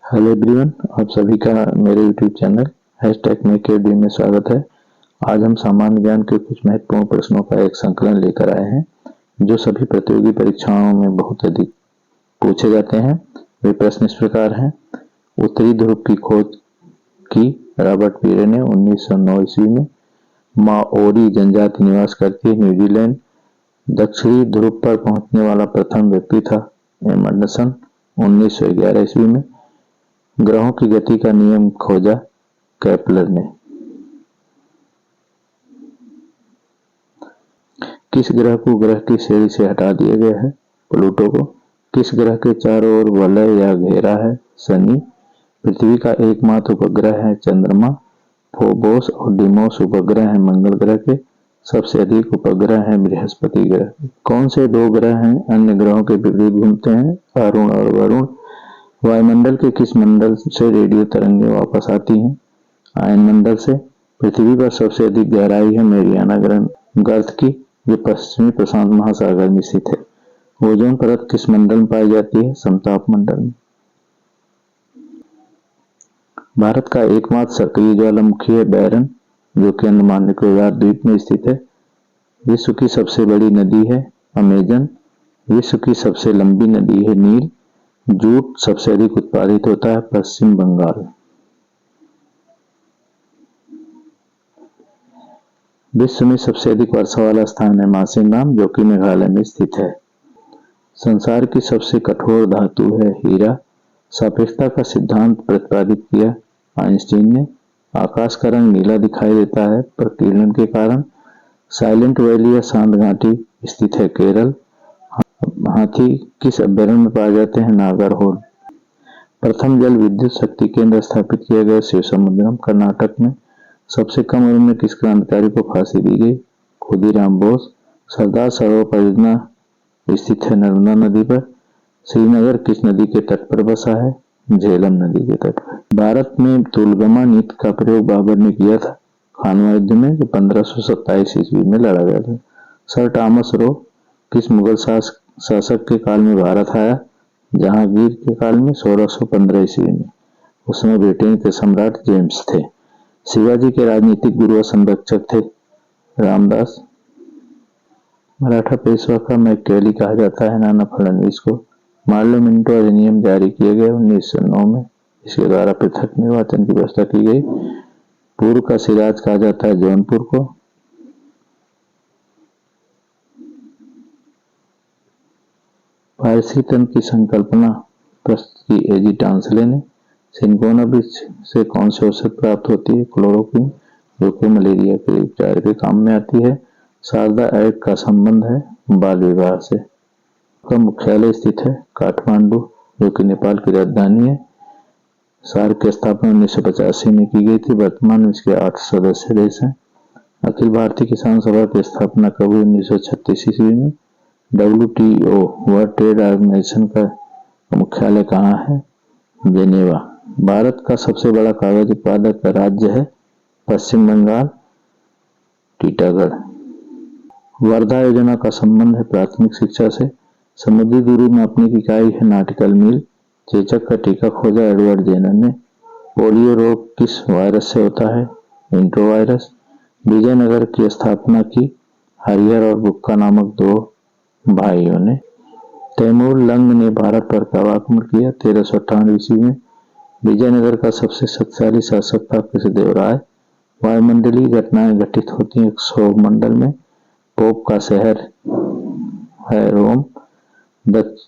Hello everyone, आप सभी का मेरे यूट्यूब चैनल #मेकेडी में स्वागत है। आज हम सामान्य ज्ञान के कुछ महत्वपूर्ण प्रश्नों का एक संकलन लेकर आए हैं जो सभी प्रतियोगी परीक्षाओं में बहुत अधिक पूछे जाते हैं। वे प्रश्न इस प्रकार हैं। उत्तरी ध्रुव की खोज की रॉबर्ट पीरे ने 1909 ईस्वी में। माओरी जनजाति निवास करती है न्यूजीलैंड। दक्षिणी ध्रुव पर पहुंचने वाला प्रथम व्यक्ति था एमंडसन 1911 ईस्वी में। ग्रहों की गति का नियम खोजा केपलर ने। किस ग्रह को ग्रह की श्रेणी से हटा दिया गया है? प्लूटो को। किस ग्रह के चारों ओर वलय या घेरा है? शनि। पृथ्वी का एकमात्र उपग्रह है चंद्रमा। फोबोस और डिमोस उपग्रह है मंगल ग्रह के। सबसे अधिक उपग्रह है बृहस्पति ग्रह। कौन से दो ग्रह हैं अन्य ग्रहों के विपरीत घूमते हैं? अरुण और वरुण। वायुमंडल के किस मंडल से रेडियो तरंगें वापस आती हैं? आयनमंडल से। पृथ्वी पर सबसे अधिक गहराई है मैरियाना गर्त की, जो पश्चिमी प्रशांत महासागर में स्थित है। ओजोन परत किस मंडल में पाई जाती है? समताप मंडल में। भारत का एकमात्र सक्रिय ज्वालामुखी है बैरन, जो कि अंडमान निकोबार द्वीप में स्थित है। विश्व की सबसे बड़ी नदी है अमेजन। विश्व की सबसे लंबी नदी है नील। जूट सबसे अधिक उत्पादित होता है पश्चिम बंगाल। विश्व में सबसे अधिक वर्षा वाला स्थान है मासिनराम, जो कि मेघालय में स्थित है। संसार की सबसे कठोर धातु है हीरा। सापेक्षता का सिद्धांत प्रतिपादित किया आइंस्टीन ने। आकाश का रंग नीला दिखाई देता है प्रकीर्णन के कारण। साइलेंट वैली या शांत घाटी स्थित है केरल। हाथी किस अभ्यारण्य में पाए जाते हैं? नागरहोल। प्रथम जल विद्युत शक्ति केंद्र स्थापित किया गया शिवसमुद्रम कर्नाटक में। सबसे कम उम्र में किस क्रांतिकारी को फांसी दी गई? खुदीराम बोस। सरदार सरोवर परियोजना स्थित है नर्मदा नदी पर। श्रीनगर किस नदी के तट पर बसा है? झेलम नदी के तट पर। भारत में तुलगमा नीति का प्रयोग बाबर ने किया था खानवा युद्ध में, जो 1527 ईस्वी में लड़ा गया था। सर थॉमस रो किस मुगल शासक के काल में भारत आया? जहांगीर के काल में 1615 ईस्वी में। उस समय ब्रिटेन के सम्राट जेम्स थे। शिवाजी के राजनीतिक गुरु और संरक्षक थे रामदास। मराठा पेशवा का मैकेली कहा जाता है नाना फडणवीस को। मार्लो मिंटो अधिनियम जारी किए गए 1909 में। इसके द्वारा पृथक निर्वाचन की व्यवस्था की गई। पूर्व का सिराज कहा जाता है जौनपुर को। पारिस्थितिक तंत्र की संकल्पना प्रस्तुत की एजी टांसले ने। सिनकोना वृक्ष से कौन सी औषधि प्राप्त होती है? क्लोरोक्विन, जो कि मलेरिया के उपचार के काम में आती है। शारदा एक्ट का संबंध है बाल विवाह से। का मुख्यालय स्थित है काठमांडू, जो कि नेपाल की राजधानी है। सार्क की स्थापना 1985 में की गई थी। वर्तमान में इसके 8 सदस्य देश हैं। अखिल भारतीय किसान सभा की स्थापना कब हुई? 1936 ईस्वी में। WTO वर्ल्ड ट्रेड ऑर्गेनाइजेशन का मुख्यालय कहाँ है? जेनेवा। भारत का सबसे बड़ा कागज उत्पादक राज्य है पश्चिम बंगाल, टीटागढ़। वर्धा योजना का संबंध है प्राथमिक शिक्षा से। समुद्री दूरी मापने की इकाई है नॉटिकल मील। चेचक का टीका खोजा एडवर्ड जेनर ने। पोलियो रोग किस वायरस से होता है? इंट्रोवायरस। विजयनगर की स्थापना की हरिहर और बुक्का नामक दो भाइयों ने। तैमूर लंग ने भारत पर कब आक्रमण किया? 1358 ईस्वी में। विजयनगर का सबसे शक्तिशाली शासक था कृष्णदेवराय। वायुमंडलीय घटनाएं घटित होती हैं सौरमंडल में। पोप का शहर है रोम।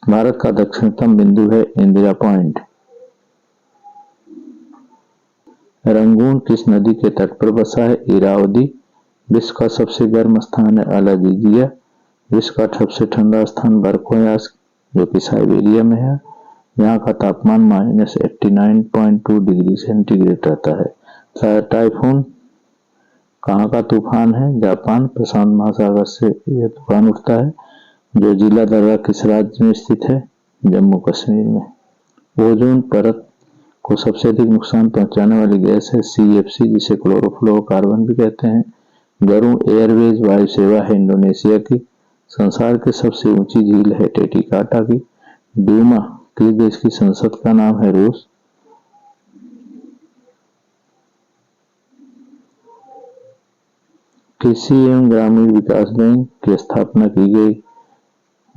भारत का दक्षिणतम बिंदु है इंदिरा पॉइंट। रंगून किस नदी के तट पर बसा है? इरावदी। विश्व का सबसे गर्म स्थान है अलाजुजिया। विश्व का सबसे ठंडा स्थान बर्कोयास, जो कि साइबेरिया में है। यहाँ का तापमान -89.2 डिग्री सेंटीग्रेड रहता है। टाइफून कहाँ का तूफान है? जापान। प्रशांत महासागर से यह तूफान उठता है। जो जिला दर्रा किस राज्य में स्थित है? जम्मू कश्मीर में। ओजोन परत को सबसे अधिक नुकसान पहुंचाने वाली गैस है CFC, जिसे क्लोरोफ्लोरोकार्बन भी कहते हैं। गरुड़ एयरवेज वायु सेवा है इंडोनेशिया की। संसार की सबसे ऊंची झील है टिटिकाटा की। ड्यूमा किस देश की संसद का नाम है? रूस। कृषि एवं ग्रामीण विकास बैंक की स्थापना की गई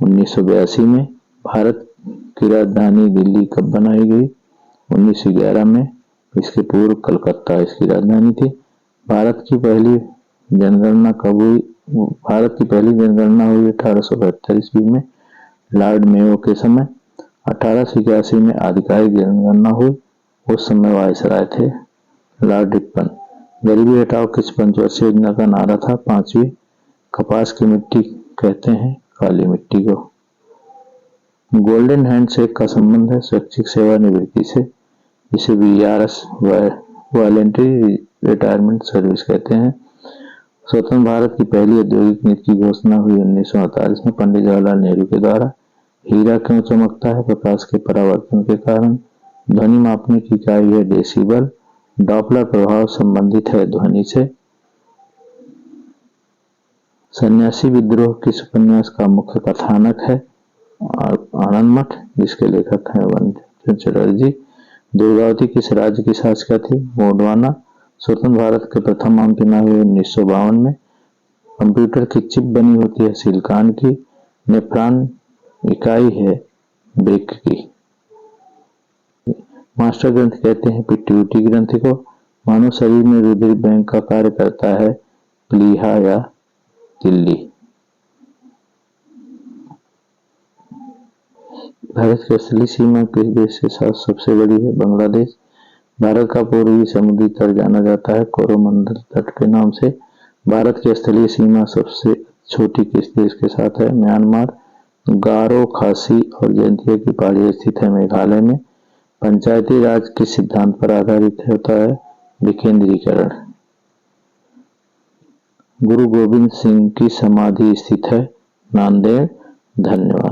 1982 में। भारत की राजधानी दिल्ली कब बनाई गई? 1911 में। इसके पूर्व कलकत्ता इसकी राजधानी थी। भारत की पहली जनगणना कब हुई? भारत की पहली जनगणना हुई 1872 ईस्वी में, लॉर्ड मेयो के समय। 1881 में आधिकारिक जनगणना हुई, उस समय वायसराय थे लॉर्ड रिपन। गरीबी हटाओ किस पंचवर्षीय योजना का नारा था? 5वीं। कपास की मिट्टी कहते हैं काली मिट्टी को। गोल्डन हैंडशेक का संबंध है स्वैच्छिक सेवानिवृत्ति से, इसे VRS वॉलेंटरी रिटायरमेंट सर्विस कहते हैं। स्वतंत्र भारत की पहली औद्योगिक नीति की घोषणा हुई 1948 में पंडित जवाहरलाल नेहरू के द्वारा। हीरा क्यों चमकता है? प्रकाश के परावर्तन के कारण। ध्वनि मापने की इकाई है डेसिबल। डॉपलर प्रभाव संबंधित है ध्वनि से। सन्यासी विद्रोह किस उपन्यास का मुख्य कथानक है? आनंद मठ, जिसके लेखक हैं बंकिम चटर्जी। दुर्गावती किस राज्य की शासिका थी? गोंडवाना। स्वतंत्र भारत के प्रथम आम चुनाव हुए 1952 में। कंप्यूटर की चिप बनी होती है सिलिकॉन की। नेफ्रॉन इकाई है ब्रेक की। मास्टर ग्रंथि कहते हैं पिट्यूटरी ग्रंथि को। मानव शरीर में रुधिर बैंक का कार्य करता है प्लीहा या तिल्ली। भारत की असली सीमा किस देश के साथ सबसे बड़ी है? बांग्लादेश। भारत का पूर्वी समुद्री तट जाना जाता है कोरोमंडल तट के नाम से। भारत की स्थलीय सीमा सबसे छोटी किस देश के साथ है? म्यांमार। गारो, खासी और जयंतिया की पहाड़ी स्थित है मेघालय में। पंचायती राज किस सिद्धांत पर आधारित होता है? विकेंद्रीकरण। गुरु गोविंद सिंह की समाधि स्थित है नांदेड़। धन्यवाद।